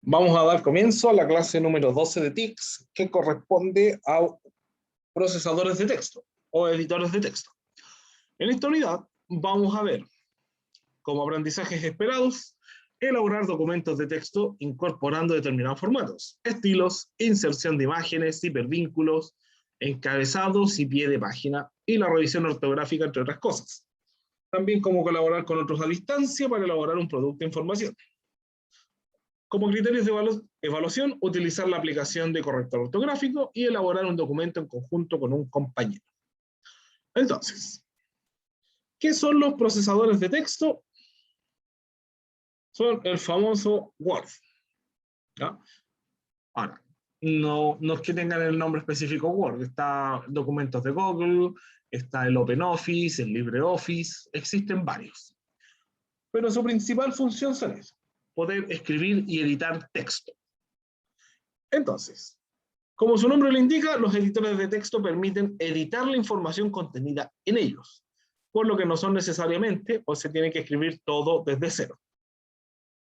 Vamos a dar comienzo a la clase número 12 de TICS, que corresponde a procesadores de texto o editores de texto. En esta unidad vamos a ver, como aprendizajes esperados, elaborar documentos de texto incorporando determinados formatos, estilos, inserción de imágenes, hipervínculos, encabezados y pie de página, y la revisión ortográfica, entre otras cosas. También cómo colaborar con otros a distancia para elaborar un producto de información. Como criterios de evaluación, utilizar la aplicación de corrector ortográfico y elaborar un documento en conjunto con un compañero. Entonces, ¿qué son los procesadores de texto? Son el famoso Word. ¿Ya? Ahora, no es que tengan el nombre específico Word, está documentos de Google, está el OpenOffice, el LibreOffice, existen varios. Pero su principal función son eso: poder escribir y editar texto. Entonces, como su nombre lo indica, los editores de texto permiten editar la información contenida en ellos, por lo que no son necesariamente o se tiene que escribir todo desde cero.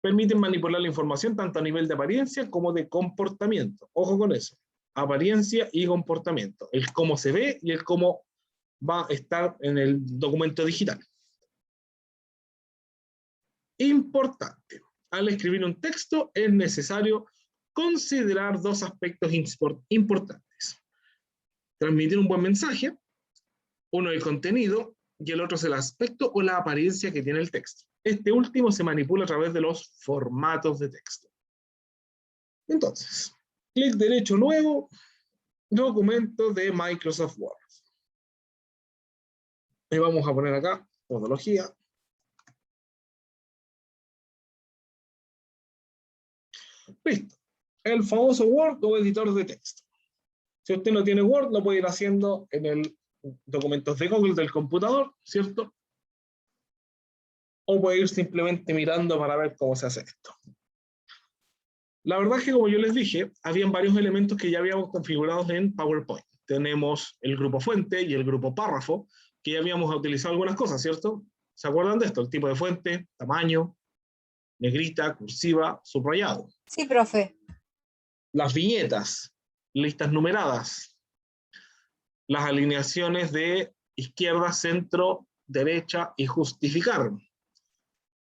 Permiten manipular la información tanto a nivel de apariencia como de comportamiento. Ojo con eso, apariencia y comportamiento, el cómo se ve y el cómo va a estar en el documento digital. Importante, al escribir un texto es necesario considerar dos aspectos importantes: transmitir un buen mensaje, uno el contenido y el otro es el aspecto o la apariencia que tiene el texto. Este último se manipula a través de los formatos de texto. Entonces, clic derecho, nuevo, documento de Microsoft Word. Y vamos a poner acá metodología. Listo. El famoso Word o editor de texto. Si usted no tiene Word, lo puede ir haciendo en el documentos de Google del computador, ¿cierto? O puede ir simplemente mirando para ver cómo se hace esto. La verdad es que, como yo les dije, habían varios elementos que ya habíamos configurados en PowerPoint. Tenemos el grupo fuente y el grupo párrafo, que ya habíamos utilizado algunas cosas, ¿cierto? ¿Se acuerdan de esto? El tipo de fuente, tamaño, negrita, cursiva, subrayado. Sí, profe. Las viñetas, listas numeradas, las alineaciones de izquierda, centro, derecha y justificar.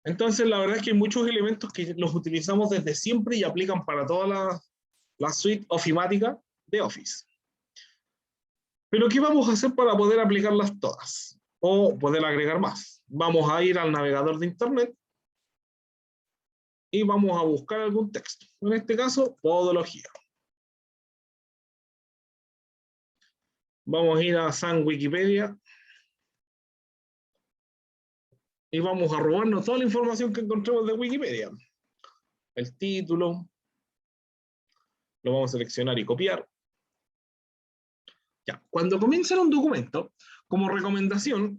Entonces, la verdad es que hay muchos elementos que los utilizamos desde siempre y aplican para toda la suite ofimática de Office. Pero, ¿qué vamos a hacer para poder aplicarlas todas? O poder agregar más. Vamos a ir al navegador de Internet y vamos a buscar algún texto. En este caso, podología. Vamos a ir a San Wikipedia y vamos a robarnos toda la información que encontremos de Wikipedia. El título, lo vamos a seleccionar y copiar. Ya, cuando comiencen un documento, como recomendación,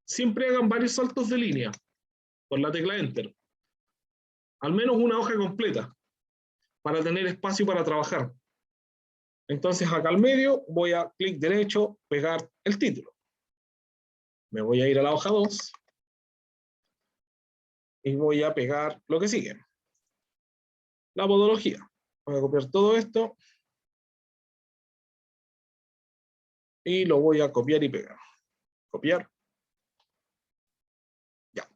siempre hagan varios saltos de línea con la tecla Enter. Al menos una hoja completa, para tener espacio para trabajar. Entonces acá al medio voy a clic derecho, pegar el título. Me voy a ir a la hoja 2 y voy a pegar lo que sigue: la podología. Voy a copiar todo esto y lo voy a copiar y pegar. Copiar. Ya.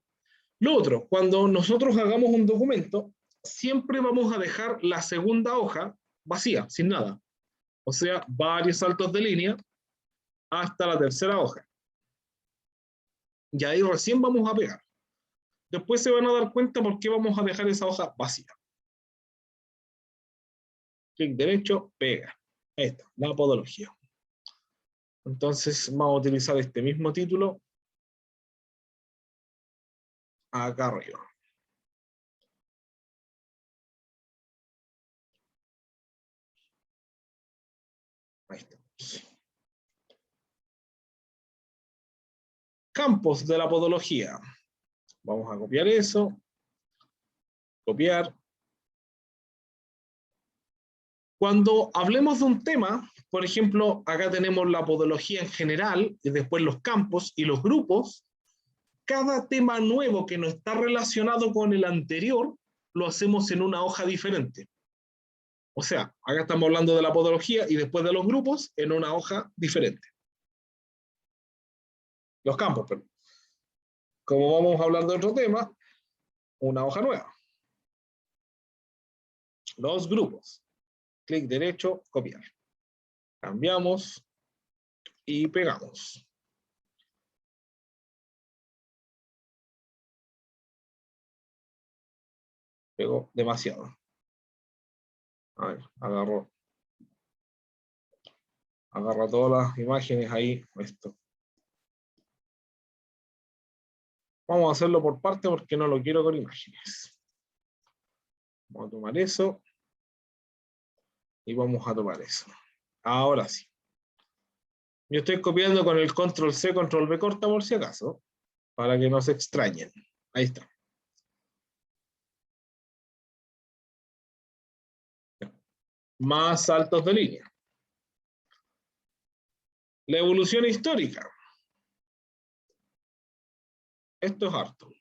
Lo otro, cuando nosotros hagamos un documento, siempre vamos a dejar la segunda hoja vacía, sin nada. O sea, varios saltos de línea hasta la tercera hoja. Y ahí recién vamos a pegar. Después se van a dar cuenta por qué vamos a dejar esa hoja vacía. Clic derecho, pega. Ahí está, la podología. Entonces vamos a utilizar este mismo título acá arriba. Ahí está. Campos de la podología. Vamos a copiar eso. Copiar. Cuando hablemos de un tema, por ejemplo, acá tenemos la podología en general, y después los campos y los grupos. Cada tema nuevo que no está relacionado con el anterior, lo hacemos en una hoja diferente. O sea, acá estamos hablando de la podología y después de los grupos en una hoja diferente. Los campos, perdón. Como vamos a hablar de otro tema, una hoja nueva. Los grupos. Clic derecho, copiar. Cambiamos y pegamos. Pegó demasiado. A ver, agarra todas las imágenes ahí. Esto. Vamos a hacerlo por parte porque no lo quiero con imágenes. Vamos a tomar eso. Y vamos a tomar eso. Ahora sí. Yo estoy copiando con el control C, control V corta por si acaso. Para que no se extrañen. Ahí está. Más saltos de línea. La evolución histórica. Esto es harto.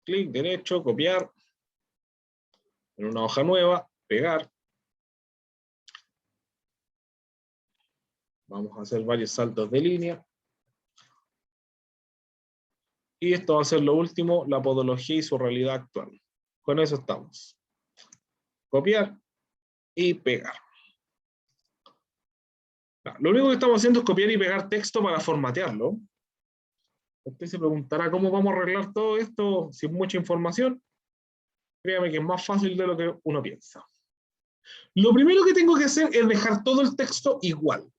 Clic derecho, copiar. En una hoja nueva, pegar. Vamos a hacer varios saltos de línea. Y esto va a ser lo último, la podología y su realidad actual. Con eso estamos. Copiar y pegar. Lo único que estamos haciendo es copiar y pegar texto para formatearlo. Usted se preguntará cómo vamos a arreglar todo esto sin mucha información. Créame que es más fácil de lo que uno piensa. Lo primero que tengo que hacer es dejar todo el texto igual.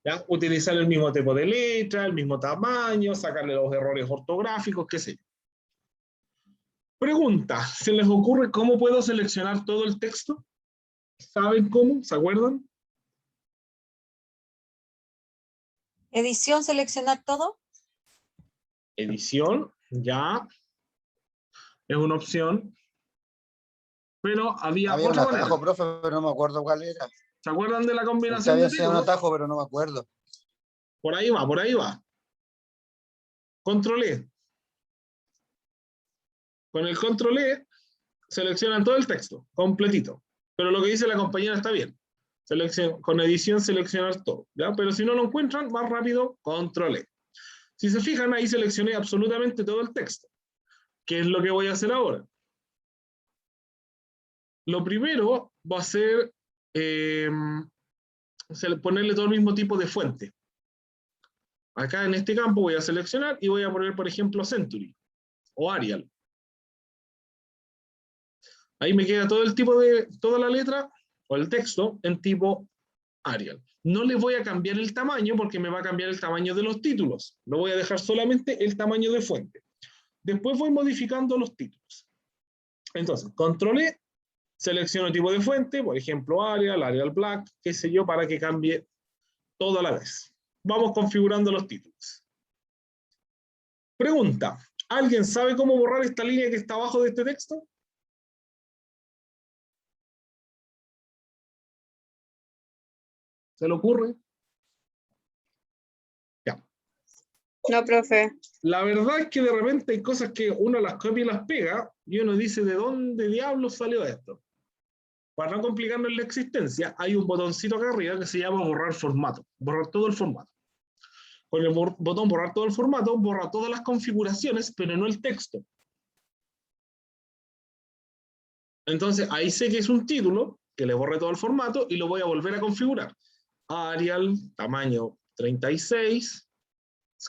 ¿Ya? Utilizar el mismo tipo de letra, el mismo tamaño, sacarle los errores ortográficos, qué sé yo. Pregunta, ¿se les ocurre cómo puedo seleccionar todo el texto? ¿Saben cómo? ¿Se acuerdan? Edición, seleccionar todo. Edición, ya, es una opción. Pero había Había un otra manera. atajo, profe, pero no me acuerdo cuál era. ¿Se acuerdan de la Usted combinación había de enseñado un títulos? atajo, pero no me acuerdo. Por ahí va, por ahí va. Control E. Con el control E seleccionan todo el texto, completito. Pero lo que dice la compañera está bien. Con edición seleccionar todo. ¿Ya? Pero si no lo encuentran, más rápido, control E. Si se fijan, ahí seleccioné absolutamente todo el texto. ¿Qué es lo que voy a hacer ahora? Lo primero va a ser ponerle todo el mismo tipo de fuente. Acá en este campo voy a seleccionar y voy a poner, por ejemplo, Century o Arial. Ahí me queda todo el tipo de, toda la letra o el texto en tipo Arial. No le voy a cambiar el tamaño porque me va a cambiar el tamaño de los títulos. Lo voy a dejar solamente el tamaño de fuente. Después voy modificando los títulos. Entonces, control E, selecciono tipo de fuente, por ejemplo Arial, Arial Black, qué sé yo, para que cambie todo a la vez. Vamos configurando los títulos. Pregunta, ¿alguien sabe cómo borrar esta línea que está abajo de este texto? ¿Se le ocurre? Ya. No, profe. La verdad es que de repente hay cosas que uno las copia y las pega y uno dice, ¿de dónde diablos salió esto? Para no complicarnos la existencia, hay un botoncito acá arriba que se llama borrar formato, borrar todo el formato. Con el botón borrar todo el formato, borra todas las configuraciones, pero no el texto. Entonces ahí sé que es un título, que le borré todo el formato y lo voy a volver a configurar. Arial, tamaño 36,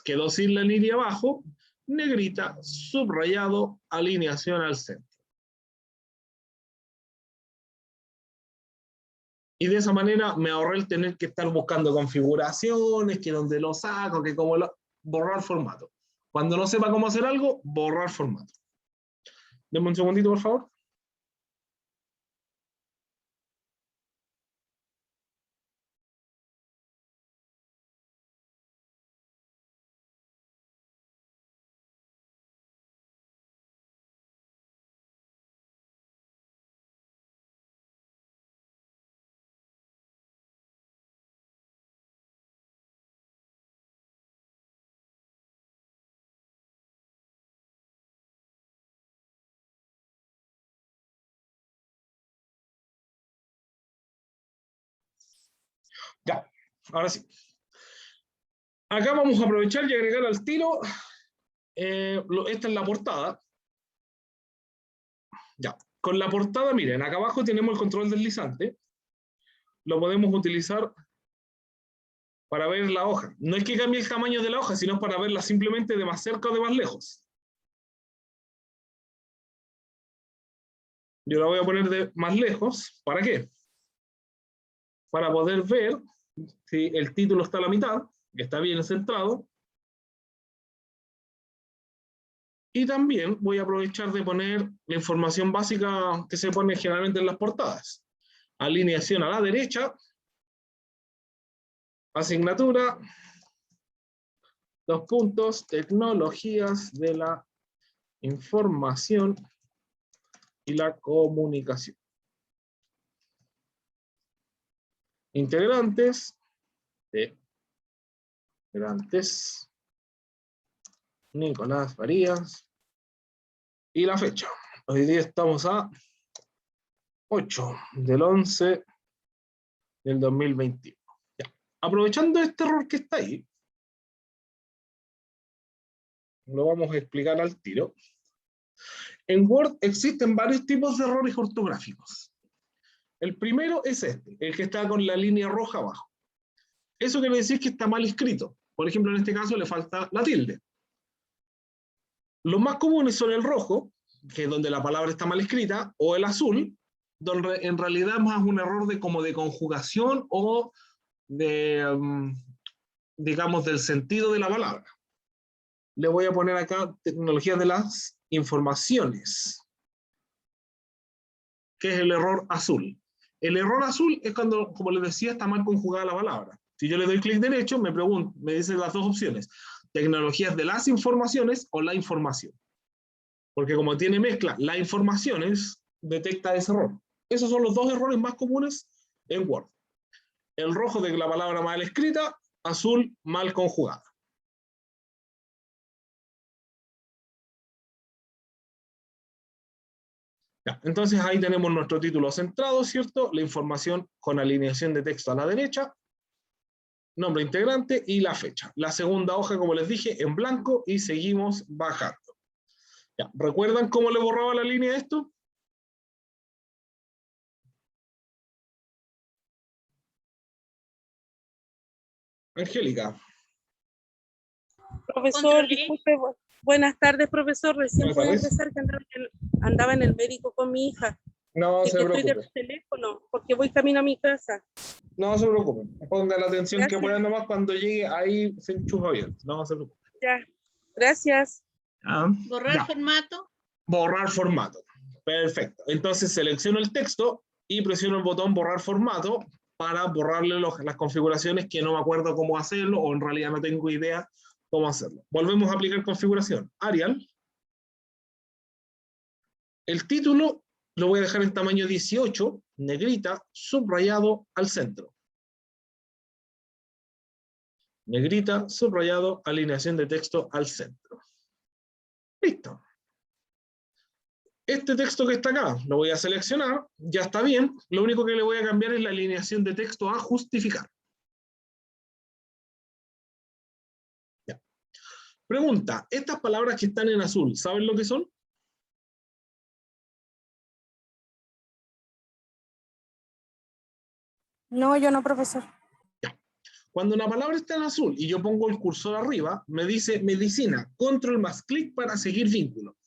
quedó sin la línea abajo, negrita, subrayado, alineación al centro. Y de esa manera me ahorré el tener que estar buscando configuraciones, que donde lo saco, que cómo lo... Borrar formato. Cuando no sepa cómo hacer algo, borrar formato. Denme un segundito, por favor. Ya, ahora sí. Acá vamos a aprovechar y agregar al tiro. Esta es la portada. Ya, con la portada, miren, acá abajo tenemos el control deslizante. Lo podemos utilizar para ver la hoja. No es que cambie el tamaño de la hoja, sino para verla simplemente de más cerca o de más lejos. Yo la voy a poner de más lejos. ¿Para qué? Para poder ver si el título está a la mitad, que está bien centrado. Y también voy a aprovechar de poner la información básica que se pone generalmente en las portadas. Alineación a la derecha. Asignatura. 2 puntos. Tecnologías de la información y la comunicación. Integrantes. Nicolás Farías. Y la fecha. Hoy día estamos a 8 del 11 del 2021. Ya. Aprovechando este error que está ahí, lo vamos a explicar al tiro. En Word existen varios tipos de errores ortográficos. El primero es este, el que está con la línea roja abajo. Eso quiere decir que está mal escrito. Por ejemplo, en este caso le falta la tilde. Los más comunes son el rojo, que es donde la palabra está mal escrita, o el azul, donde en realidad es más un error de, como de conjugación o de, digamos, del sentido de la palabra. Le voy a poner acá tecnología de las informaciones, que es el error azul. El error azul es cuando, como les decía, está mal conjugada la palabra. Si yo le doy clic derecho, me dice las dos opciones. Tecnologías de las informaciones o la información. Porque como tiene mezcla, la informaciones detecta ese error. Esos son los dos errores más comunes en Word. El rojo de la palabra mal escrita, azul mal conjugada. Ya, entonces ahí tenemos nuestro título centrado, ¿cierto? La información con alineación de texto a la derecha, nombre integrante y la fecha. La segunda hoja, como les dije, en blanco y seguimos bajando. Ya, ¿recuerdan cómo le borraba la línea a esto? Angélica. Profesor, disculpe, buenas tardes, profesor. Recién Buenas pude tardes. empezar que andaba en el médico con mi hija. No Y se que estoy preocupe. del teléfono porque voy camino a mi casa. No se preocupe. Ponga la atención Gracias. que pueda nomás cuando llegue ahí se enchufa bien. No se preocupe. Ya, gracias. Ah, Borrar ya. formato. Borrar formato. Perfecto. Entonces selecciono el texto y presiono el botón borrar formato para borrarle las configuraciones que no me acuerdo cómo hacerlo o en realidad no tengo idea cómo hacerlo. Volvemos a aplicar configuración. Arial. El título lo voy a dejar en tamaño 18, negrita, subrayado al centro. Negrita, subrayado, alineación de texto al centro. Listo. Este texto que está acá, lo voy a seleccionar, ya está bien, lo único que le voy a cambiar es la alineación de texto a justificar. Ya. Pregunta, estas palabras que están en azul, ¿saben lo que son? No, yo no, profesor. Ya. Cuando una palabra está en azul y yo pongo el cursor arriba, me dice medicina, control más clic para seguir vínculo.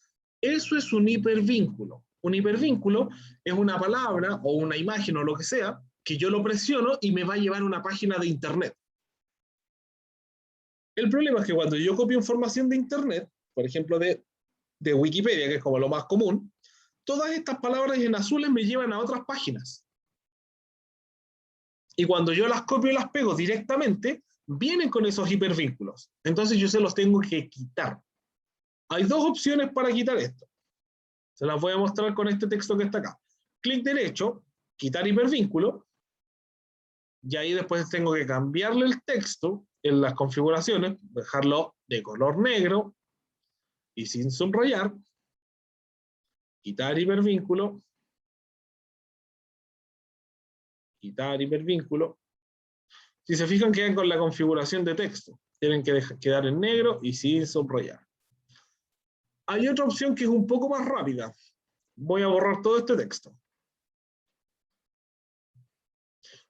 Eso es un hipervínculo. Un hipervínculo es una palabra o una imagen o lo que sea que yo lo presiono y me va a llevar a una página de internet. El problema es que cuando yo copio información de internet, por ejemplo de Wikipedia, que es como lo más común, todas estas palabras en azules me llevan a otras páginas. Y cuando yo las copio y las pego directamente, vienen con esos hipervínculos. Entonces yo se los tengo que quitar. Hay dos opciones para quitar esto. Se las voy a mostrar con este texto que está acá. Clic derecho, quitar hipervínculo, y ahí después tengo que cambiarle el texto en las configuraciones, dejarlo de color negro y sin subrayar, quitar hipervínculo, Si se fijan, quedan con la configuración de texto. Tienen que quedar en negro y sin subrayar. Hay otra opción que es un poco más rápida. Voy a borrar todo este texto.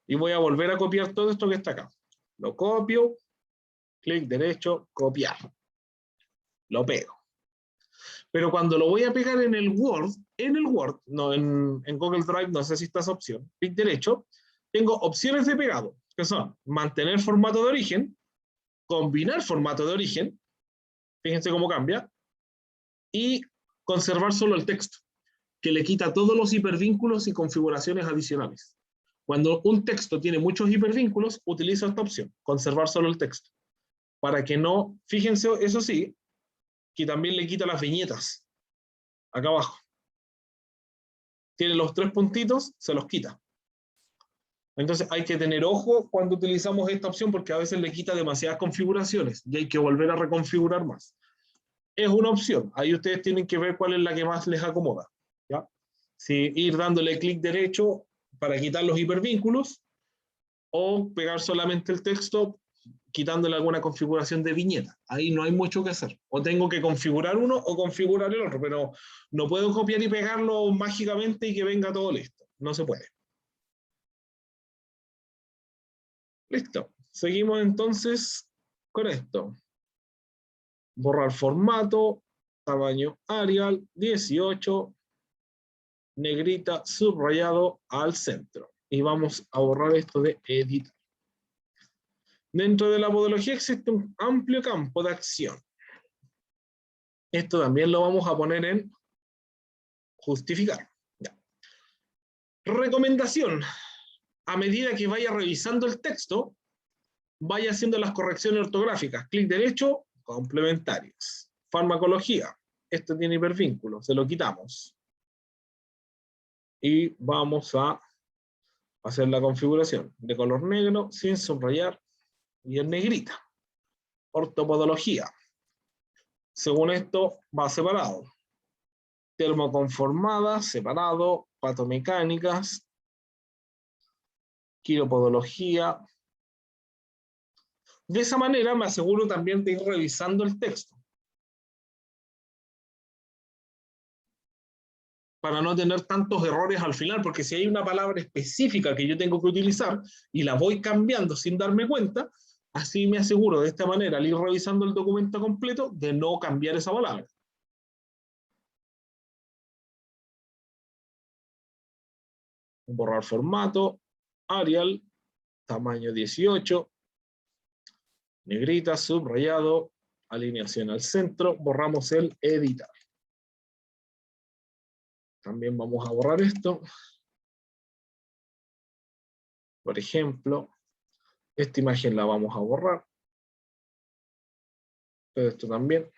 Y voy a volver a copiar todo esto que está acá. Lo copio, clic derecho, copiar. Lo pego. Pero cuando lo voy a pegar en el Word, no en Google Drive, no sé si está esa opción, clic derecho, tengo opciones de pegado, que son mantener formato de origen, combinar formato de origen, fíjense cómo cambia, y conservar solo el texto, que le quita todos los hipervínculos y configuraciones adicionales. Cuando un texto tiene muchos hipervínculos, utilizo esta opción, conservar solo el texto, para que no, fíjense, eso sí, que también le quita las viñetas, acá abajo. Tiene los 3 puntitos, se los quita. Entonces hay que tener ojo cuando utilizamos esta opción porque a veces le quita demasiadas configuraciones y hay que volver a reconfigurar más. Es una opción, ahí ustedes tienen que ver cuál es la que más les acomoda, ¿ya? Si ir dándole clic derecho para quitar los hipervínculos o pegar solamente el texto quitándole alguna configuración de viñeta. Ahí no hay mucho que hacer. O tengo que configurar uno o configurar el otro, pero no puedo copiar y pegarlo mágicamente y que venga todo listo. No se puede. Listo. Seguimos entonces con esto. Borrar formato, tamaño Arial, 18, negrita, subrayado al centro. Y vamos a borrar esto de editar. Dentro de la podología existe un amplio campo de acción. Esto también lo vamos a poner en justificar. Ya. Recomendación. A medida que vaya revisando el texto, vaya haciendo las correcciones ortográficas. Clic derecho, complementarias. Farmacología. Esto tiene hipervínculo, se lo quitamos. Y vamos a hacer la configuración de color negro, sin subrayar, y en negrita. Ortopodología. Según esto, va separado. Termoconformadas, separado. Patomecánicas. Quiropodología. De esa manera me aseguro también de ir revisando el texto. Para no tener tantos errores al final, porque si hay una palabra específica que yo tengo que utilizar y la voy cambiando sin darme cuenta, así me aseguro de esta manera, al ir revisando el documento completo, de no cambiar esa palabra. Borrar formato, Arial, tamaño 18, negrita, subrayado, alineación al centro, borramos el editar. También vamos a borrar esto. Por ejemplo, esta imagen la vamos a borrar. Pero esto también.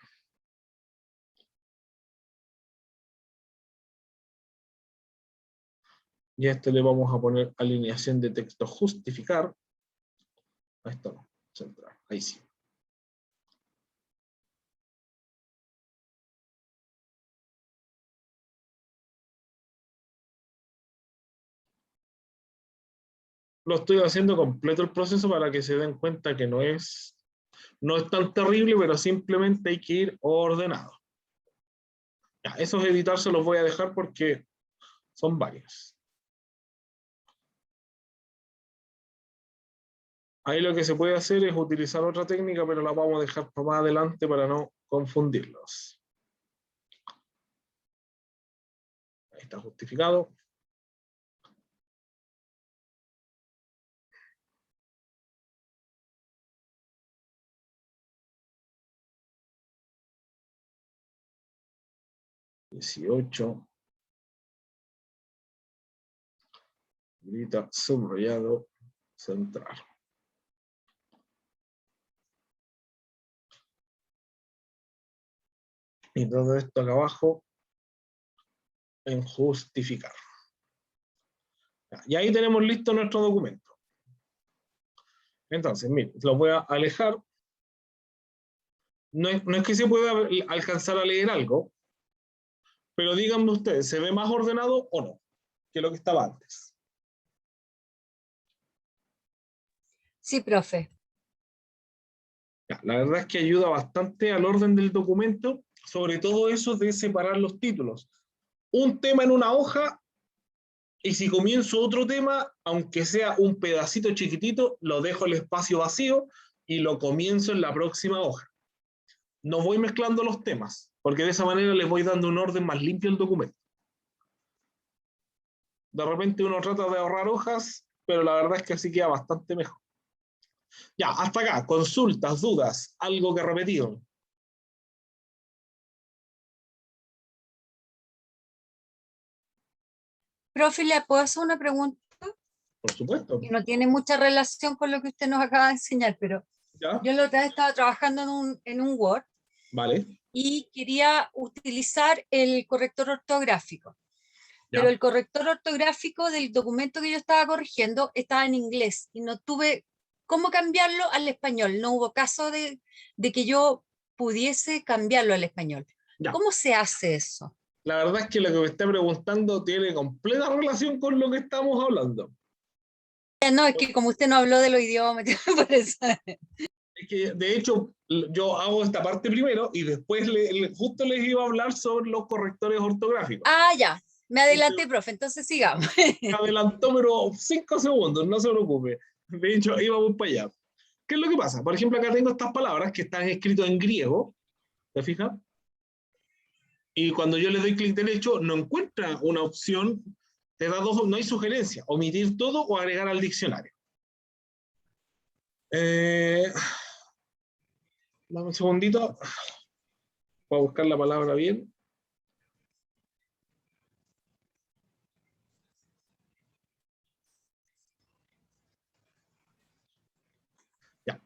Y a este le vamos a poner alineación de texto justificar. A esto no, central, ahí sí. Lo estoy haciendo completo el proceso para que se den cuenta que no es tan terrible, pero simplemente hay que ir ordenado. Ya, esos editar se los voy a dejar porque son varios. Ahí lo que se puede hacer es utilizar otra técnica, pero la vamos a dejar para más adelante para no confundirlos. Ahí está justificado. (18) grita subrayado central. Y todo esto acá abajo en justificar. Y ahí tenemos listo nuestro documento. Entonces, miren, lo voy a alejar. No es que se pueda alcanzar a leer algo, pero díganme ustedes, ¿se ve más ordenado o no que lo que estaba antes? Sí, profe. Ya, la verdad es que ayuda bastante al orden del documento, sobre todo eso de separar los títulos. Un tema en una hoja, y si comienzo otro tema, aunque sea un pedacito chiquitito, lo dejo el espacio vacío y lo comienzo en la próxima hoja. No voy mezclando los temas, porque de esa manera les voy dando un orden más limpio al documento. De repente uno trata de ahorrar hojas, pero la verdad es que así queda bastante mejor. Ya, hasta acá, consultas, dudas, algo que repetir. Profe, ¿le puedo hacer una pregunta Por supuesto. que no tiene mucha relación con lo que usted nos acaba de enseñar? Pero ¿Ya? yo la otra vez estaba trabajando en un Word Vale. y quería utilizar el corrector ortográfico. Ya. Pero el corrector ortográfico del documento que yo estaba corrigiendo estaba en inglés y no tuve cómo cambiarlo al español. No hubo caso de que yo pudiese cambiarlo al español. Ya. ¿Cómo se hace eso? La verdad es que lo que me está preguntando tiene completa relación con lo que estamos hablando. No, es que como usted no habló de los idiomas, por eso. Es que, de hecho, yo hago esta parte primero y después justo les iba a hablar sobre los correctores ortográficos. Ah, ya. Me adelanté, profe, entonces sigamos. Me adelantó, pero 5 segundos, no se preocupe. De hecho, íbamos para allá. ¿Qué es lo que pasa? Por ejemplo, acá tengo estas palabras que están escritas en griego, ¿te fijas? Y cuando yo le doy clic derecho, no encuentra una opción, te da dos, no hay sugerencia, omitir todo o agregar al diccionario. Dame un segundito, voy a buscar la palabra bien. Ya.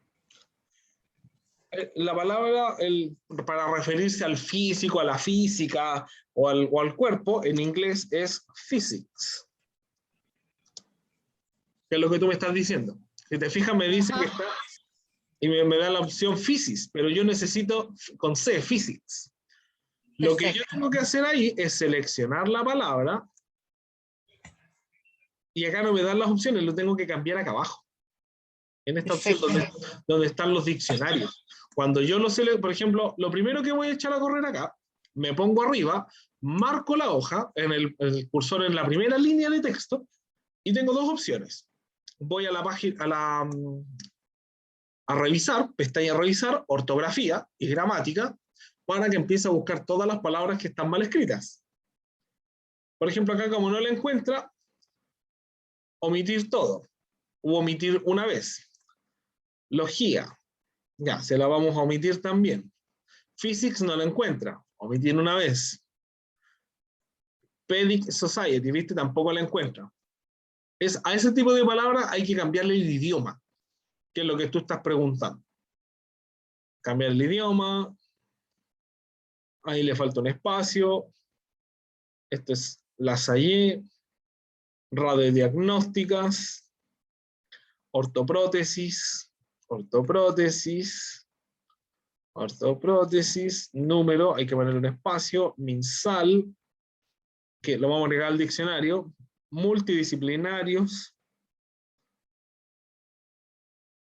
La palabra para referirse al físico, a la física o al cuerpo, en inglés es physics. ¿Qué es lo que tú me estás diciendo? Si te fijas, me dice que está, y me da la opción physics, pero yo necesito con C, physics. Lo que yo tengo que hacer ahí es seleccionar la palabra, y acá no me dan las opciones, lo tengo que cambiar acá abajo. En esta opción donde están los diccionarios. Cuando yo lo selecciono, por ejemplo, lo primero que voy a echar a correr acá, me pongo arriba, marco la hoja, el cursor en la primera línea de texto, y tengo dos opciones. Voy a la página, a revisar, pestaña revisar, ortografía y gramática, para que empiece a buscar todas las palabras que están mal escritas. Por ejemplo, acá como no la encuentra, omitir todo, u omitir una vez. Logía, ya, se la vamos a omitir también. Physics no la encuentra, omitir una vez. Pedic Society, ¿viste? Tampoco la encuentra. A ese tipo de palabras hay que cambiarle el idioma, que es lo que tú estás preguntando. Cambiar el idioma, ahí le falta un espacio, esto es Lasalle, radiodiagnósticas, ortoprótesis, número, hay que ponerle un espacio, MinSal, que lo vamos a agregar al diccionario, multidisciplinarios,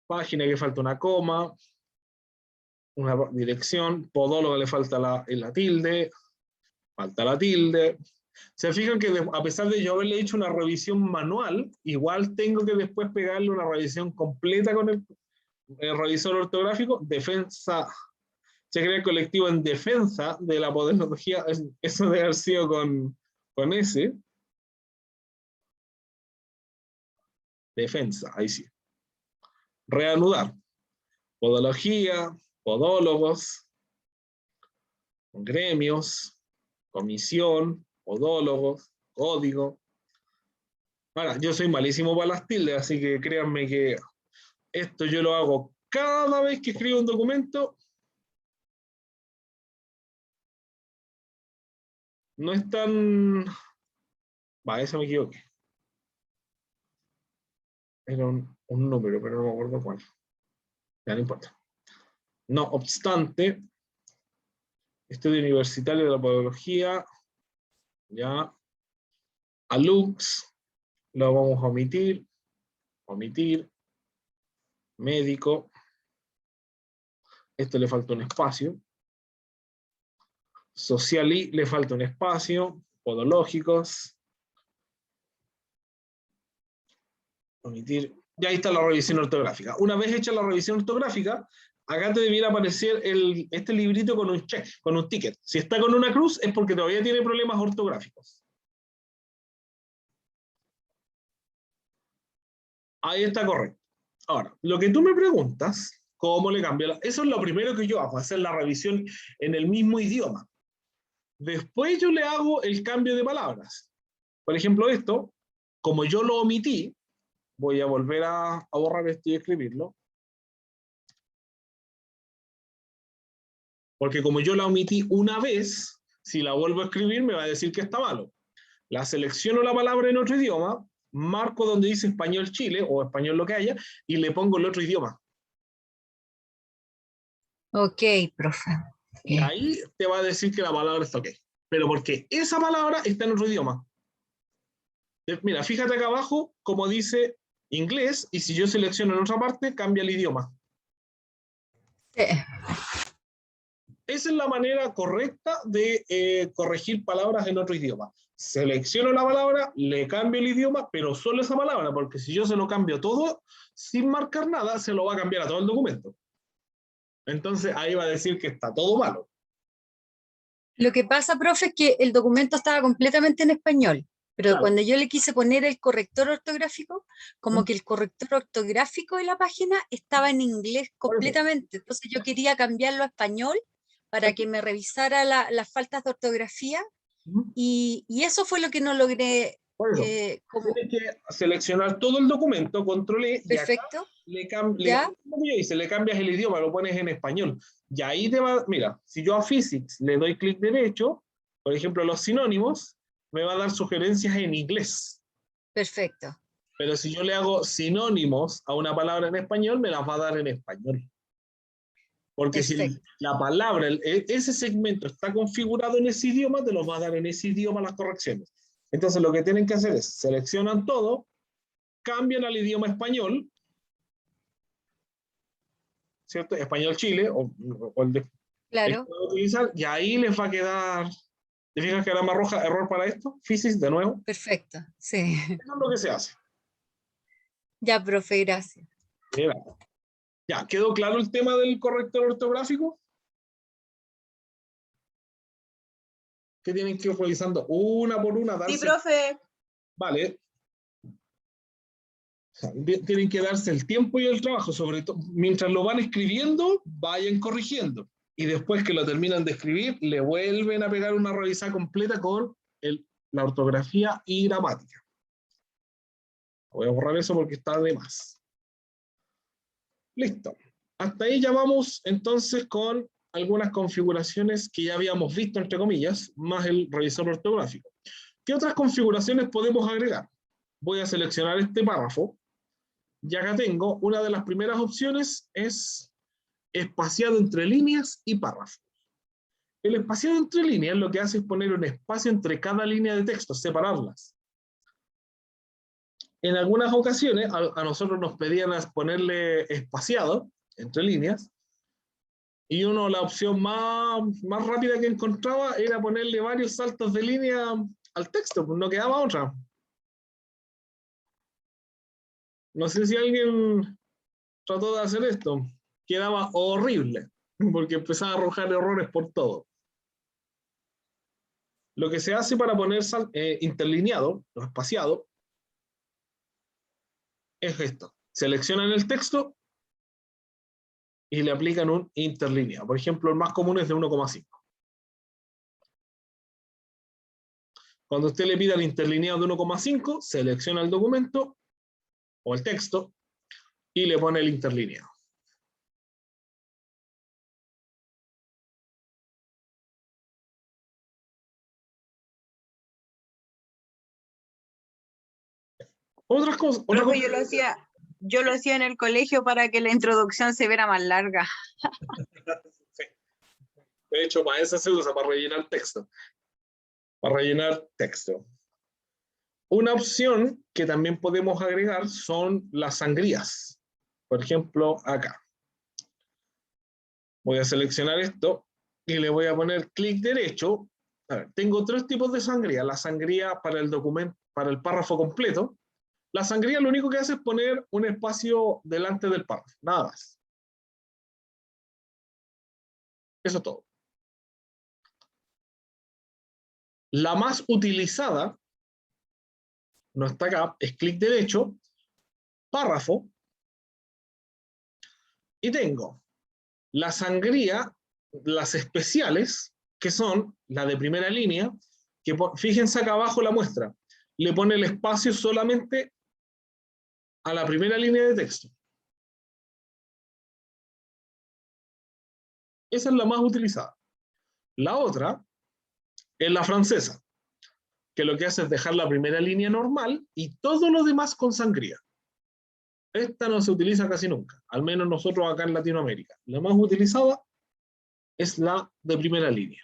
página que falta una coma, una dirección, podóloga le falta la tilde, falta la tilde. Se fijan que a pesar de yo haberle hecho una revisión manual, igual tengo que después pegarle una revisión completa con el revisor ortográfico. Defensa, se crea el colectivo en defensa de la podología, eso debe haber sido con S. Defensa, ahí sí. Reanudar. Podología, podólogos, gremios, comisión, podólogos, código. Ahora, yo soy malísimo para las tildes, así que créanme que esto yo lo hago cada vez que escribo un documento. No es tan... Va, eso me equivoqué. Era un número, pero no me acuerdo cuál. Ya no importa. No obstante, estudio universitario de la podología, ya, ALUX, lo vamos a omitir, médico, esto le falta un espacio, sociali le falta un espacio, podológicos, omitir, ya ahí está la revisión ortográfica. Una vez hecha la revisión ortográfica, acá te debiera aparecer este librito con un check, con un ticket. Si está con una cruz es porque todavía tiene problemas ortográficos. Ahí está correcto. Ahora, lo que tú me preguntas, ¿cómo le cambio? Eso es lo primero que yo hago, hacer la revisión en el mismo idioma. Después yo le hago el cambio de palabras. Por ejemplo, esto, como yo lo omití, voy a volver a borrar esto y escribirlo. Porque como yo la omití una vez, si la vuelvo a escribir me va a decir que está malo. La selecciono la palabra en otro idioma, marco donde dice español Chile o español lo que haya y le pongo el otro idioma. Ok, profe. Y ahí te va a decir que la palabra está ok. Pero porque esa palabra está en otro idioma. Mira, fíjate acá abajo como dice inglés y si yo selecciono en otra parte, cambia el idioma. Sí. Esa es la manera correcta de corregir palabras en otro idioma. Selecciono la palabra, le cambio el idioma, pero solo esa palabra, porque si yo se lo cambio todo sin marcar nada, se lo va a cambiar a todo el documento. Entonces ahí va a decir que está todo malo. Lo que pasa, profe, es que el documento estaba completamente en español, pero Claro. cuando yo le quise poner el corrector ortográfico, como que el corrector ortográfico de la página estaba en inglés completamente. Entonces yo quería cambiarlo a español para que me revisara las faltas de ortografía y eso fue lo que no logré. Por eso, Como, tienes que seleccionar todo el documento, control E, y acá perfecto, le ¿ya? cambias el idioma, lo pones en español. Y ahí te va, mira, si yo a Physics le doy clic derecho, por ejemplo, los sinónimos, me va a dar sugerencias en inglés. Perfecto. Pero si yo le hago sinónimos a una palabra en español, me las va a dar en español. Porque Perfecto. si la palabra, ese segmento está configurado en ese idioma, te los va a dar en ese idioma las correcciones. Entonces lo que tienen que hacer es, seleccionan todo, cambian al idioma español, ¿cierto? Español Chile, o el de Claro, utilizar, y ahí les va a quedar, ¿te fijas que era más roja, error para esto? Physics, de nuevo. perfecto, sí. Eso es lo que se hace. Ya, profe, gracias. Mira. Ya, ¿quedó claro el tema del corrector ortográfico? Que tienen que ir revisando una por una. Sí, Darse, profe. vale. O sea, tienen que darse el tiempo y el trabajo, sobre todo. Mientras lo van escribiendo, vayan corrigiendo. Y después que lo terminan de escribir, le vuelven a pegar una revisada completa con la ortografía y gramática. Voy a borrar eso porque está de más. Listo. Hasta ahí ya vamos entonces con algunas configuraciones que ya habíamos visto, entre comillas, más el revisor ortográfico. ¿Qué otras configuraciones podemos agregar? Voy a seleccionar este párrafo. Y acá tengo, una de las primeras opciones es espaciado entre líneas y párrafos. El espaciado entre líneas lo que hace es poner un espacio entre cada línea de texto, separarlas. En algunas ocasiones a nosotros nos pedían ponerle espaciado entre líneas, y la opción más rápida que encontraba era ponerle varios saltos de línea al texto, pues no quedaba otra. No sé si alguien trató de hacer esto. Quedaba horrible, porque empezaba a arrojar errores por todo. Lo que se hace para poner interlineado, o espaciado, es esto. Seleccionan el texto y le aplican un interlineado. Por ejemplo, el más común es de 1,5. Cuando usted le pida el interlineado de 1,5, selecciona el documento o el texto y le pone el interlineado. Otras cosas. Profe, yo lo hacía en el colegio para que la introducción se viera más larga. Sí. De hecho, para eso se usa, para rellenar texto. Para rellenar texto. Una opción que también podemos agregar son las sangrías. Por ejemplo, acá. Voy a seleccionar esto y le voy a poner clic derecho. A ver, tengo tres tipos de sangría. La sangría para el documento, para el párrafo completo. La sangría lo único que hace es poner un espacio delante del párrafo, nada más. Eso es todo. La más utilizada, no está acá, es clic derecho, párrafo, y tengo la sangría, las especiales, que son la de primera línea, que fíjense acá abajo la muestra, le pone el espacio solamente a la primera línea de texto. Esa es la más utilizada. La otra es la francesa, que lo que hace es dejar la primera línea normal y todo lo demás con sangría. Esta no se utiliza casi nunca, al menos nosotros acá en Latinoamérica. La más utilizada es la de primera línea.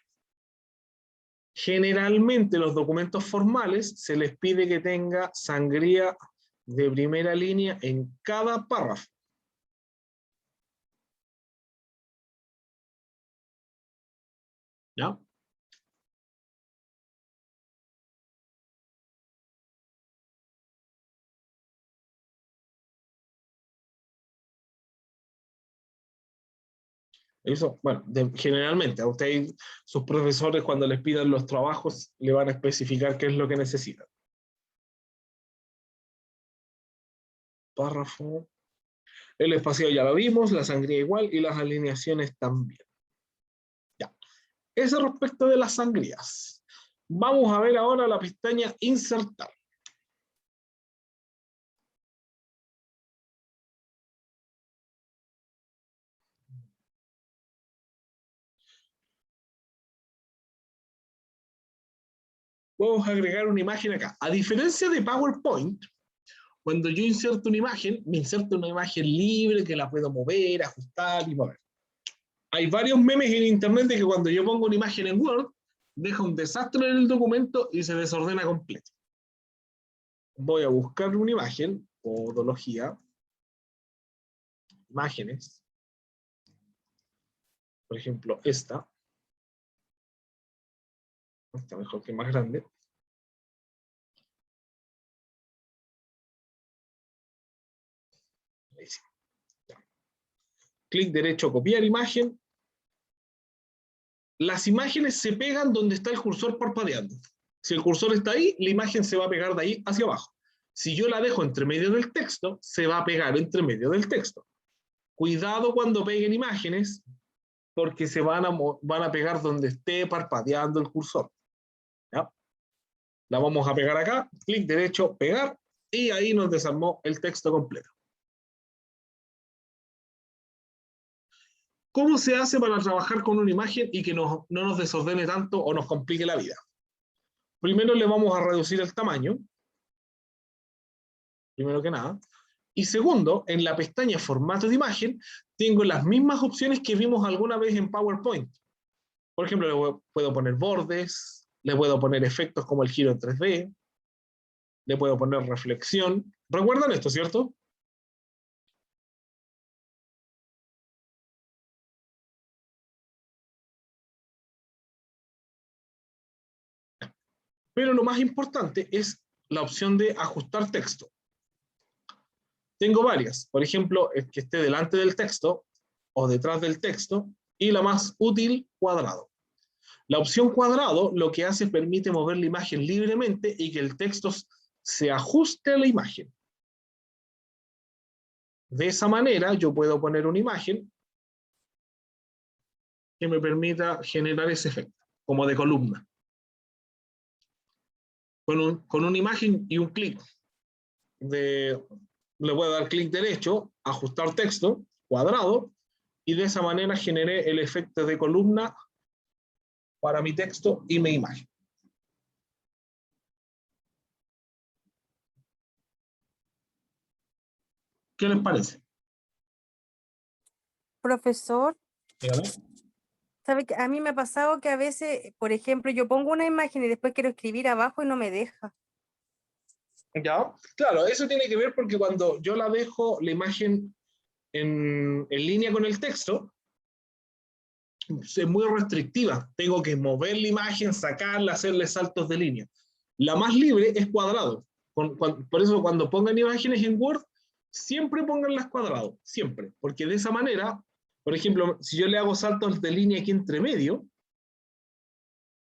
Generalmente los documentos formales se les pide que tenga sangría de primera línea en cada párrafo. ¿Ya? Eso, bueno, generalmente a ustedes, sus profesores, cuando les pidan los trabajos, le van a especificar qué es lo que necesitan. Párrafo. El espacio ya lo vimos, la sangría igual y las alineaciones también. Ya. Eso respecto de las sangrías. Vamos a ver ahora la pestaña Insertar. Vamos a agregar una imagen acá. A diferencia de PowerPoint, cuando yo inserto una imagen, me inserto una imagen libre que la puedo mover, ajustar y mover. Hay varios memes en internet de que cuando yo pongo una imagen en Word, deja un desastre en el documento y se desordena completo. Voy a buscar una imagen, podología, imágenes, por ejemplo esta mejor que más grande. Ahí sí. Clic derecho, copiar imagen. Las imágenes se pegan donde está el cursor parpadeando. Si el cursor está ahí, la imagen se va a pegar de ahí hacia abajo. Si yo la dejo entre medio del texto, se va a pegar entre medio del texto. Cuidado cuando peguen imágenes, porque se van a pegar donde esté parpadeando el cursor. ¿Ya? La vamos a pegar acá, clic derecho, pegar, y ahí nos desarmó el texto completo. ¿Cómo se hace para trabajar con una imagen y que no nos desordene tanto o nos complique la vida? Primero le vamos a reducir el tamaño, primero que nada. Y segundo, en la pestaña Formato de imagen, tengo las mismas opciones que vimos alguna vez en PowerPoint. Por ejemplo, le puedo poner bordes, le puedo poner efectos como el giro en 3D, le puedo poner reflexión. ¿Recuerdan esto, cierto? Pero lo más importante es la opción de ajustar texto. Tengo varias. Por ejemplo, el que esté delante del texto o detrás del texto, y la más útil, cuadrado. La opción cuadrado lo que hace es permite mover la imagen libremente y que el texto se ajuste a la imagen. De esa manera yo puedo poner una imagen que me generar ese efecto, como de columna. Con una imagen y un clic. Le voy a dar clic derecho, ajustar texto, cuadrado, y de esa manera generé el efecto de columna para mi texto y mi imagen. ¿Qué les parece? Profesor, Dígame. ¿sabe que a mí me ha pasado que a veces, por ejemplo, yo pongo una imagen y después quiero escribir abajo y no me deja? ¿Ya? Claro, eso tiene que ver porque cuando yo la dejo, la imagen en línea con el texto, es muy restrictiva. Tengo que mover la imagen, sacarla, hacerle saltos de línea. La más libre es cuadrado. Por eso cuando pongan imágenes en Word, siempre pónganlas cuadrado, siempre. Porque de esa manera, por ejemplo, si yo le hago saltos de línea aquí entre medio,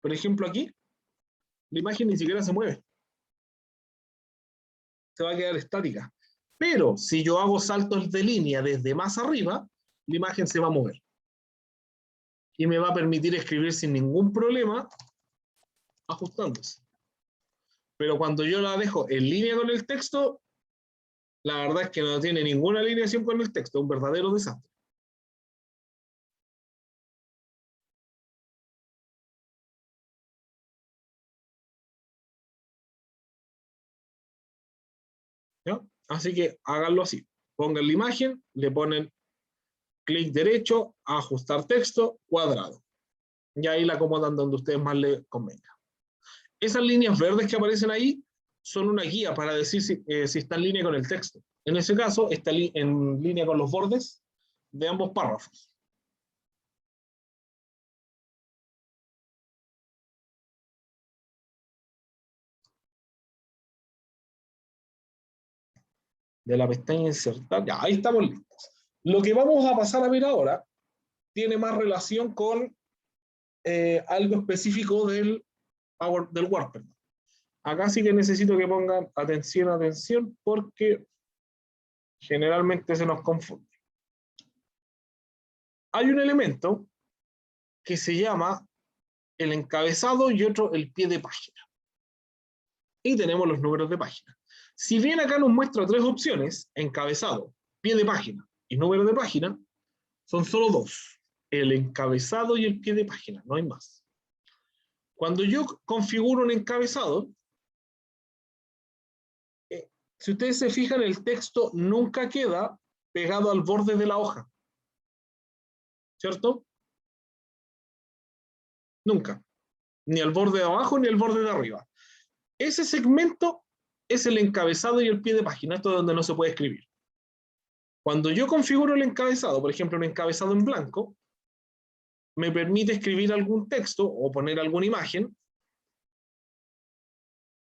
por ejemplo aquí, la imagen ni siquiera se mueve. Se va a quedar estática. Pero si yo hago saltos de línea desde más arriba, la imagen se va a mover. Y me va a permitir escribir sin ningún problema, ajustándose. Pero cuando yo la dejo en línea con el texto, la verdad es que no tiene ninguna alineación con el texto, un verdadero desastre. ¿Ya? Así que háganlo así. Pongan la imagen, le ponen clic derecho, ajustar texto, cuadrado. Y ahí la acomodan donde a ustedes más les convenga. Esas líneas verdes que aparecen ahí son una guía para decir si está en línea con el texto. En ese caso, está en línea con los bordes de ambos párrafos. De la pestaña insertar, ya, ahí estamos listos. Lo que vamos a pasar a ver ahora tiene más relación con algo específico del Word. Perdón. Acá sí que necesito que pongan atención, porque generalmente se nos confunde. Hay un elemento que se llama el encabezado y otro el pie de página. Y tenemos los números de página. Si bien acá nos muestra tres opciones, encabezado, pie de página y número de página, son solo dos, el encabezado y el pie de página, no hay más. Cuando yo configuro un encabezado, si ustedes se fijan, el texto nunca queda pegado al borde de la hoja, ¿cierto? Nunca, ni al borde de abajo ni al borde de arriba. Ese segmento es el encabezado y el pie de página, esto es donde no se puede escribir. Cuando yo configuro el encabezado, por ejemplo, un encabezado en blanco, me permite escribir algún texto o poner alguna imagen.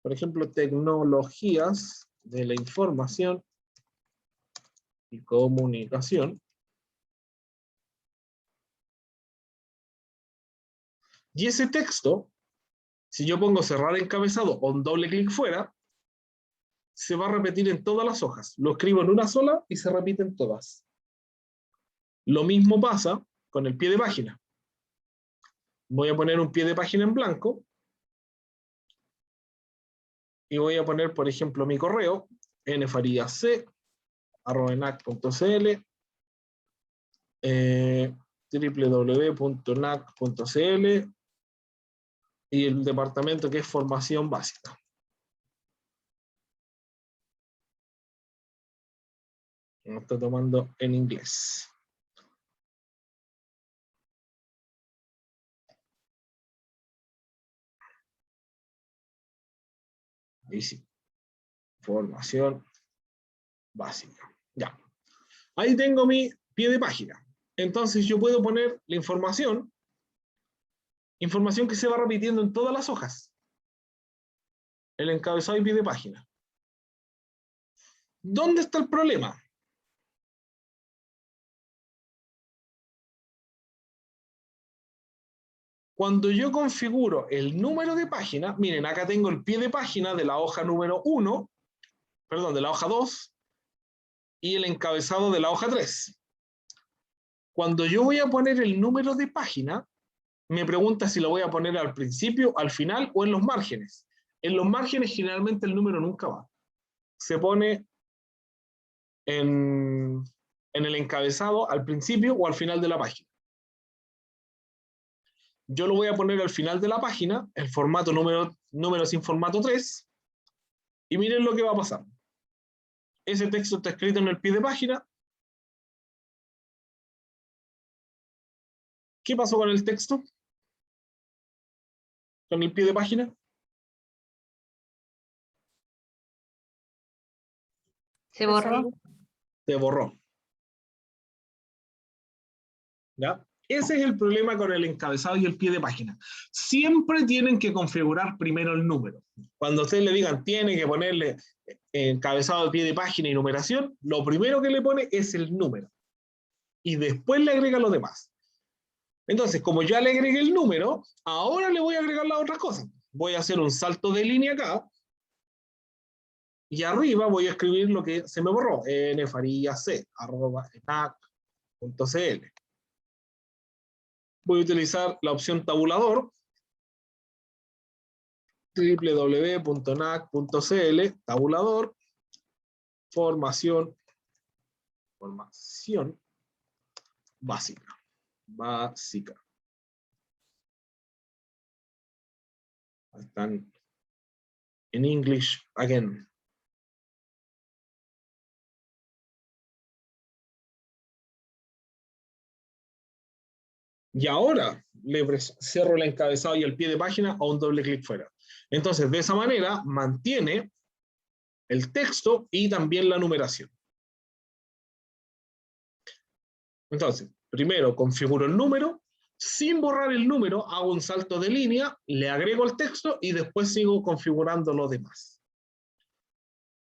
Por ejemplo, tecnologías de la información y comunicación. Y ese texto, si yo pongo cerrar encabezado o un doble clic fuera, se va a repetir en todas las hojas. Lo escribo en una sola y se repiten todas. Lo mismo pasa con el pie de página. Voy a poner un pie de página en blanco y voy a poner, por ejemplo, mi correo, nfariac@nac.cl, www.nac.cl y el departamento que es formación básica. Lo estoy tomando en inglés. Ahí sí. Formación básica. Ya. Ahí tengo mi pie de página. Entonces yo puedo poner la información que se va repitiendo en todas las hojas. El encabezado y pie de página. ¿Dónde está el problema? Cuando yo configuro el número de página, miren, acá tengo el pie de página de la hoja número 1, perdón, de la hoja 2, y el encabezado de la hoja 3. Cuando yo voy a poner el número de página, me pregunta si lo voy a poner al principio, al final o en los márgenes. En los márgenes generalmente el número nunca va. Se pone en el encabezado al principio o al final de la página. Yo lo voy a poner al final de la página, el formato número sin formato 3, y miren lo que va a pasar. Ese texto está escrito en el pie de página. ¿Qué pasó con el texto? Con el pie de página. Se borró. Eso. Se borró. ¿Ya? Ese es el problema con el encabezado y el pie de página. Siempre tienen que configurar primero el número. Cuando ustedes le digan, tiene que ponerle encabezado, pie de página y numeración, lo primero que le pone es el número. Y después le agrega lo demás. Entonces, como ya le agregué el número, ahora le voy a agregar las otras cosas. Voy a hacer un salto de línea acá. Y arriba voy a escribir lo que se me borró. nfariac@enac.cl. Voy a utilizar la opción tabulador. www.nac.cl, tabulador, formación básica. Están en English again. Y ahora le cierro el encabezado y el pie de página a un doble clic fuera. Entonces, de esa manera, mantiene el texto y también la numeración. Entonces, primero configuro el número. Sin borrar el número, hago un salto de línea, le agrego el texto y después sigo configurando lo demás.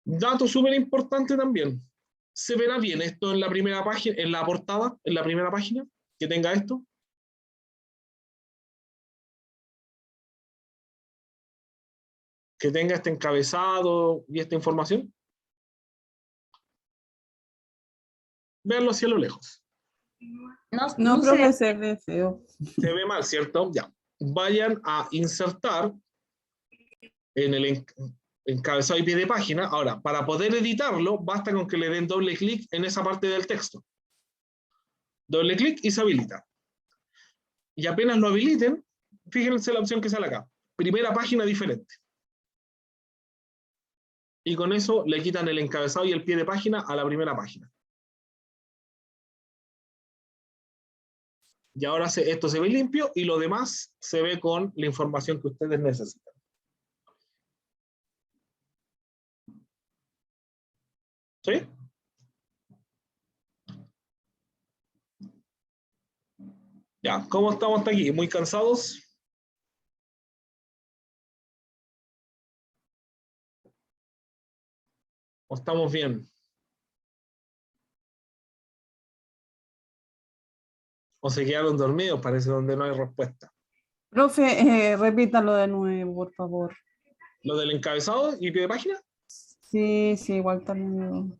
Dato súper importante también. ¿Se verá bien esto en la primera página, en la portada, en la primera página? Que tenga esto. Que tenga este encabezado y esta información. Veanlo hacia lo lejos. No, profe, se ve feo. Se ve mal, ¿cierto? Ya. Vayan a insertar en el encabezado y pie de página. Ahora, para poder editarlo, basta con que le den doble clic en esa parte del texto. Doble clic y se habilita. Y apenas lo habiliten, fíjense la opción que sale acá. Primera página diferente. Y con eso le quitan el encabezado y el pie de página a la primera página. Y ahora esto se ve limpio y lo demás se ve con la información que ustedes necesitan. ¿Sí? Ya, ¿cómo estamos hasta aquí? ¿Muy cansados? ¿O estamos bien? ¿O se quedaron dormidos? Parece donde no hay respuesta. Profe, repítalo de nuevo, por favor. ¿Lo del encabezado y pie de página? Sí, igual también.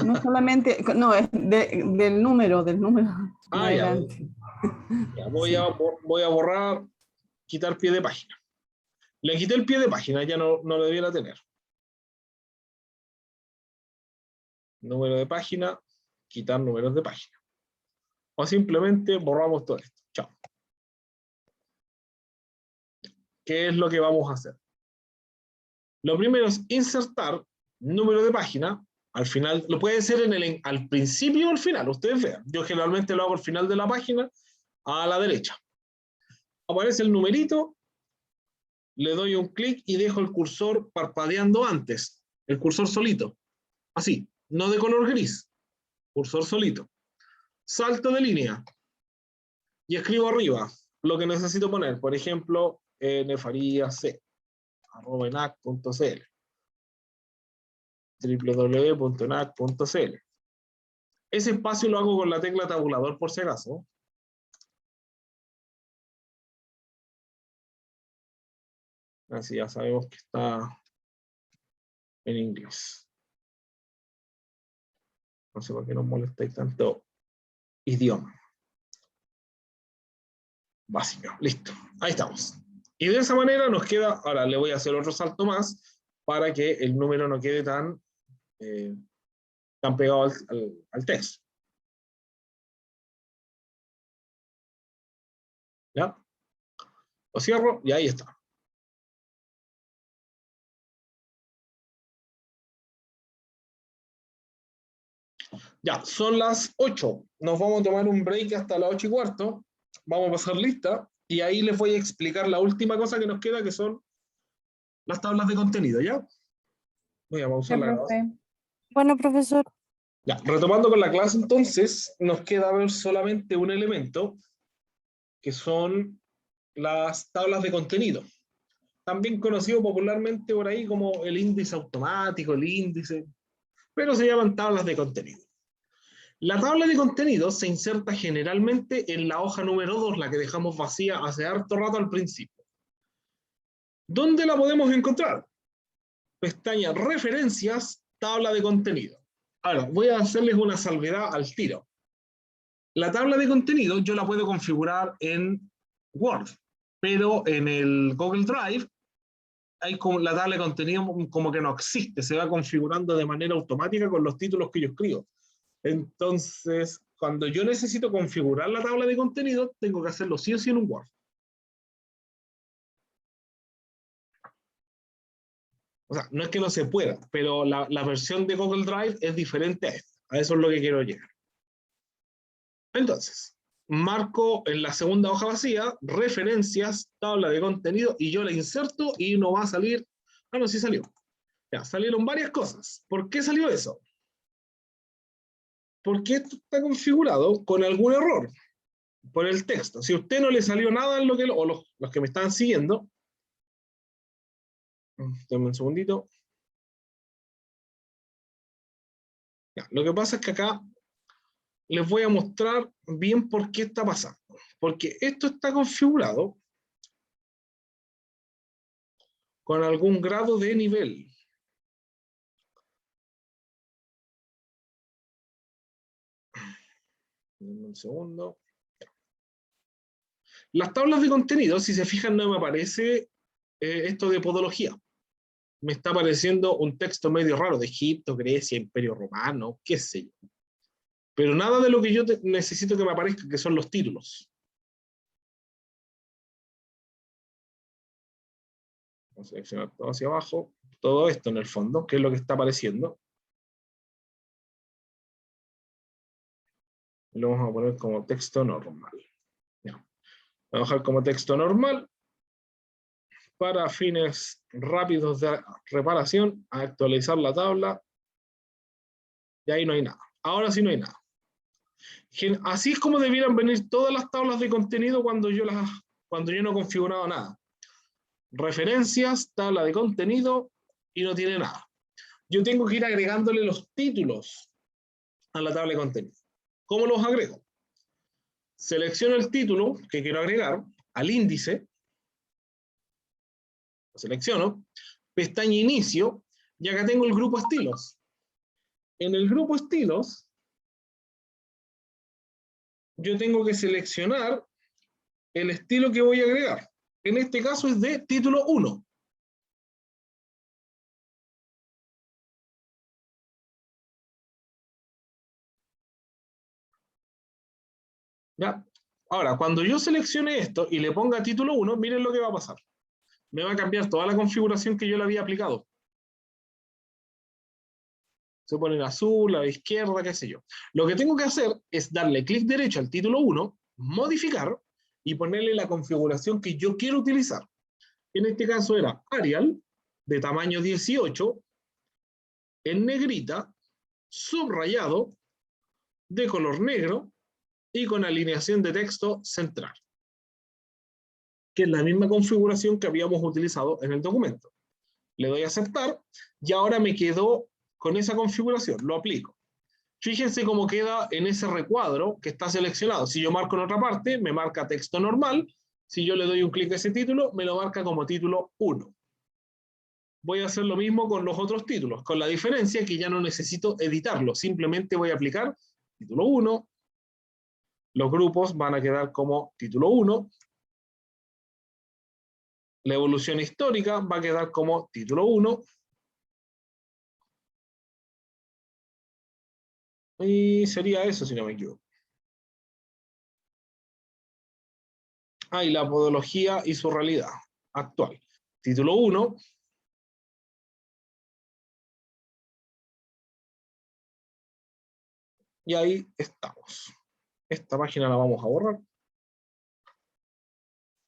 No solamente, no, es del número. Ah, ya. Ya, voy a borrar, quitar pie de página. Le quité el pie de página, ya no lo debiera tener. Número de página, quitar números de página. O simplemente borramos todo esto. Chao. ¿Qué es lo que vamos a hacer? Lo primero es insertar número de página. Al final, lo puede ser al principio o al final, ustedes vean. Yo generalmente lo hago al final de la página, a la derecha. Aparece el numerito, le doy un clic y dejo el cursor parpadeando antes. El cursor solito. Así, no de color gris. Cursor solito. Salto de línea. Y escribo arriba lo que necesito poner. Por ejemplo, nfariac@enac.cl. www.enac.cl. Ese espacio lo hago con la tecla tabulador por si acaso. Así ya sabemos que está en inglés. No sé por qué nos molestáis tanto idioma. Básico, listo. Ahí estamos. Y de esa manera nos queda, ahora le voy a hacer otro salto más para que el número no quede tan pegado al texto. ¿Ya? Lo cierro y ahí está. Ya, son las 8. Nos vamos a tomar un break hasta las 8:15. Vamos a pasar lista y ahí les voy a explicar la última cosa que nos queda, que son las tablas de contenido, ¿ya? Voy a pausar la grabación. Bueno, profesor. Ya, retomando con la clase entonces, nos queda ver solamente un elemento, que son las tablas de contenido, también conocido popularmente por ahí como el índice automático, el índice, pero se llaman tablas de contenido. La tabla de contenido se inserta generalmente en la hoja número 2, la que dejamos vacía hace harto rato al principio. ¿Dónde la podemos encontrar? Pestaña Referencias, tabla de contenido. Ahora, voy a hacerles una salvedad al tiro. La tabla de contenido yo la puedo configurar en Word, pero en el Google Drive hay como la tabla de contenido como que no existe, se va configurando de manera automática con los títulos que yo escribo. Entonces, cuando yo necesito configurar la tabla de contenido, tengo que hacerlo sí o sí en un Word. O sea, no es que no se pueda, pero la versión de Google Drive es diferente a esta. A eso es lo que quiero llegar. Entonces, marco en la segunda hoja vacía, referencias, tabla de contenido, y yo la inserto y no va a salir. Ah, no, sí salió. Ya, salieron varias cosas. ¿Por qué salió eso? Porque esto está configurado con algún error por el texto. Si a usted no le salió nada en lo que, o los que me están siguiendo, denme un segundito. Ya, lo que pasa es que acá les voy a mostrar bien por qué está pasando. Porque esto está configurado con algún grado de nivel. Un segundo. Las tablas de contenido, si se fijan, no me aparece esto de podología. Me está apareciendo un texto medio raro de Egipto, Grecia, Imperio Romano, qué sé yo. Pero nada de lo que yo necesito que me aparezca, que son los títulos. Vamos a seleccionar todo hacia abajo, todo esto en el fondo, que es lo que está apareciendo. Y lo vamos a poner como texto normal. Ya. Vamos a dejar como texto normal. Para fines rápidos de reparación, a actualizar la tabla. Y ahí no hay nada. Ahora sí no hay nada. Así es como debieran venir todas las tablas de contenido cuando yo no he configurado nada. Referencias, tabla de contenido, y no tiene nada. Yo tengo que ir agregándole los títulos a la tabla de contenido. ¿Cómo los agrego? Selecciono el título que quiero agregar al índice, lo selecciono, pestaña inicio, y acá tengo el grupo estilos. En el grupo estilos, yo tengo que seleccionar el estilo que voy a agregar. En este caso es de título 1. ¿Ya? Ahora, cuando yo seleccione esto y le ponga título 1, miren lo que va a pasar. Me va a cambiar toda la configuración que yo le había aplicado. Se pone en azul, a la izquierda, qué sé yo. Lo que tengo que hacer es darle clic derecho al título 1, modificar, y ponerle la configuración que yo quiero utilizar. En este caso era Arial, de tamaño 18, en negrita, subrayado, de color negro, y con alineación de texto central, que es la misma configuración que habíamos utilizado en el documento. Le doy a aceptar, y ahora me quedó con esa configuración, lo aplico. Fíjense cómo queda en ese recuadro que está seleccionado. Si yo marco en otra parte, me marca texto normal. Si yo le doy un clic a ese título, me lo marca como título 1. Voy a hacer lo mismo con los otros títulos, con la diferencia que ya no necesito editarlo. Simplemente voy a aplicar título 1. Los grupos van a quedar como título 1. La evolución histórica va a quedar como título 1. Y sería eso, si no me equivoco. Ah, y la podología y su realidad actual. Título 1. Y ahí estamos. Esta página la vamos a borrar.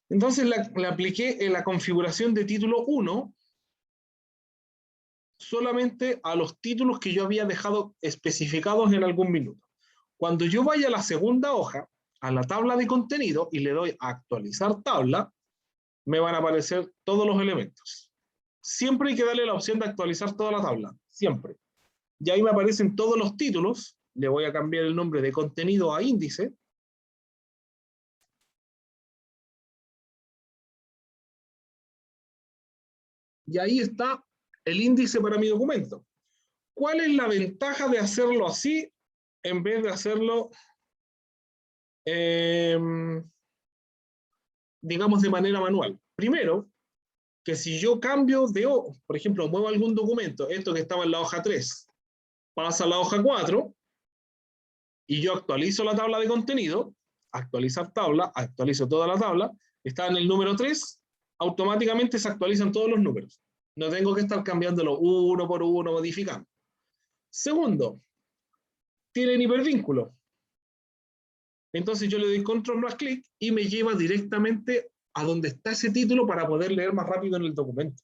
Entonces le apliqué en la configuración de título 1. solamente a los títulos que yo había dejado especificados en algún minuto. Cuando yo vaya a la segunda hoja, a la tabla de contenido, y le doy a actualizar tabla, me van a aparecer todos los elementos. Siempre hay que darle la opción de actualizar toda la tabla, siempre. Y ahí me aparecen todos los títulos. Le voy a cambiar el nombre de contenido a índice. Y ahí está el índice para mi documento. ¿Cuál es la ventaja de hacerlo así en vez de hacerlo, digamos, de manera manual? Primero, que si yo cambio de, por ejemplo, muevo algún documento, esto que estaba en la hoja 3, pasa a la hoja 4, y yo actualizo la tabla de contenido, actualizar tabla, actualizo toda la tabla, está en el número 3, automáticamente se actualizan todos los números. No tengo que estar cambiándolo uno por uno, modificando. Segundo, tienen hipervínculo. Entonces yo le doy control más clic y me lleva directamente a donde está ese título para poder leer más rápido en el documento.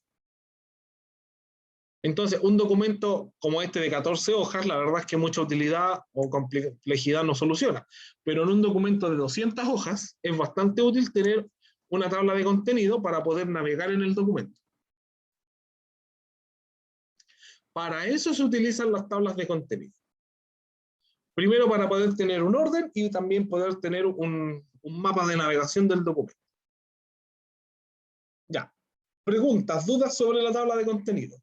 Entonces, un documento como este de 14 hojas, la verdad es que mucha utilidad o complejidad no soluciona. Pero en un documento de 200 hojas es bastante útil tener una tabla de contenido para poder navegar en el documento. Para eso se utilizan las tablas de contenido. Primero, para poder tener un orden y también poder tener un mapa de navegación del documento. Ya. Preguntas, dudas sobre la tabla de contenido.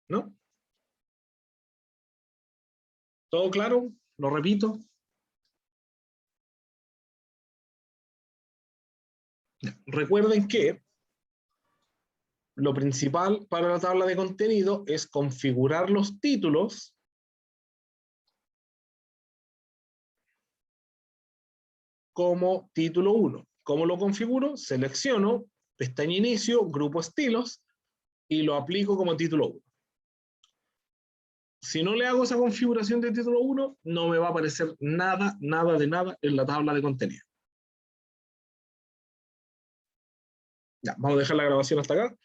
¿No? ¿Todo claro? Lo repito. Recuerden que lo principal para la tabla de contenido es configurar los títulos como título 1. ¿Cómo lo configuro? Selecciono, pestaña inicio, grupo estilos, y lo aplico como título 1. Si no le hago esa configuración de título 1, no me va a aparecer nada, nada de nada en la tabla de contenido. Ya, vamos a dejar la grabación hasta acá.